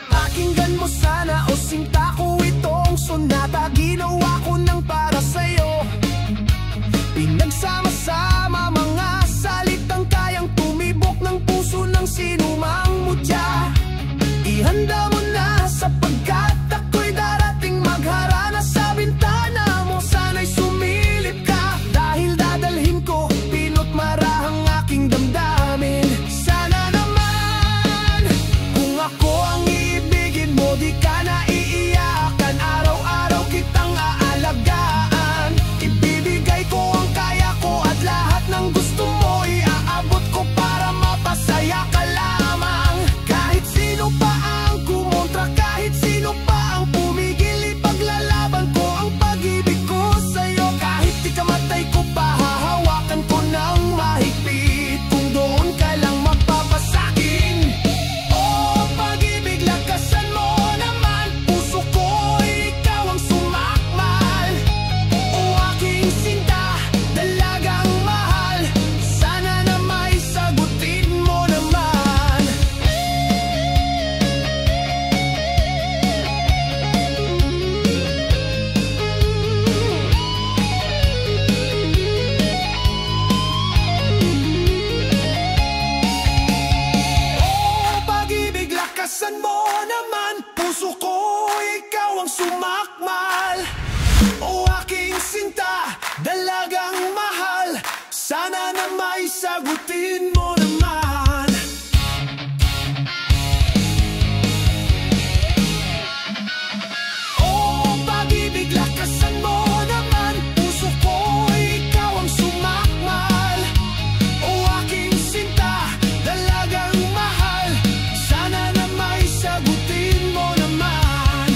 Pakinggan mo sana o sinta ko itong sonata, ginawa ko nang para sa'yo. Pinagsama-sama mga salitang kayang tumibok ng puso ng sinumang mutya. Ihanda mo na sapagkat ako'y darating magharana sa bintana mo. Sana'y sumilip ka dahil dadalhin ko pinot marahang aking damdamin. Sana naman kung ako ang iibigin mo, di ka na iiyakan. Araw-araw kitang aalagaan. Ibibigay ko ang kaya ko at lahat ng gusto mo iaabot ko para mapasaya ka lamang. Kahit sino pa ang kumontra, kahit sino pa ang pumigil, ipaglalaban ko ang pag-ibig ko sa'yo. Kahit ikamatay ko pa, hahawakan ko ng mahigpit kung doon ka lang mapapasakin. Oh, pag-ibig, lakasan mo naman, puso ko, ikaw ang sumakmal. Oh, aking sinta, dalagang mahal, sana na may sagutin mo naman. Oh, pag-ibig, lakasan mo naman, puso ko, ikaw ang sumakmal. Oh, aking sinta, dalagang mahal, sana na may sagutin mo naman. Oh, pag-ibig, lakasan mo naman, puso ko, ikaw ang sumakmal. Oh, aking sinta, dalagang mahal, sana na may sagutin mo naman.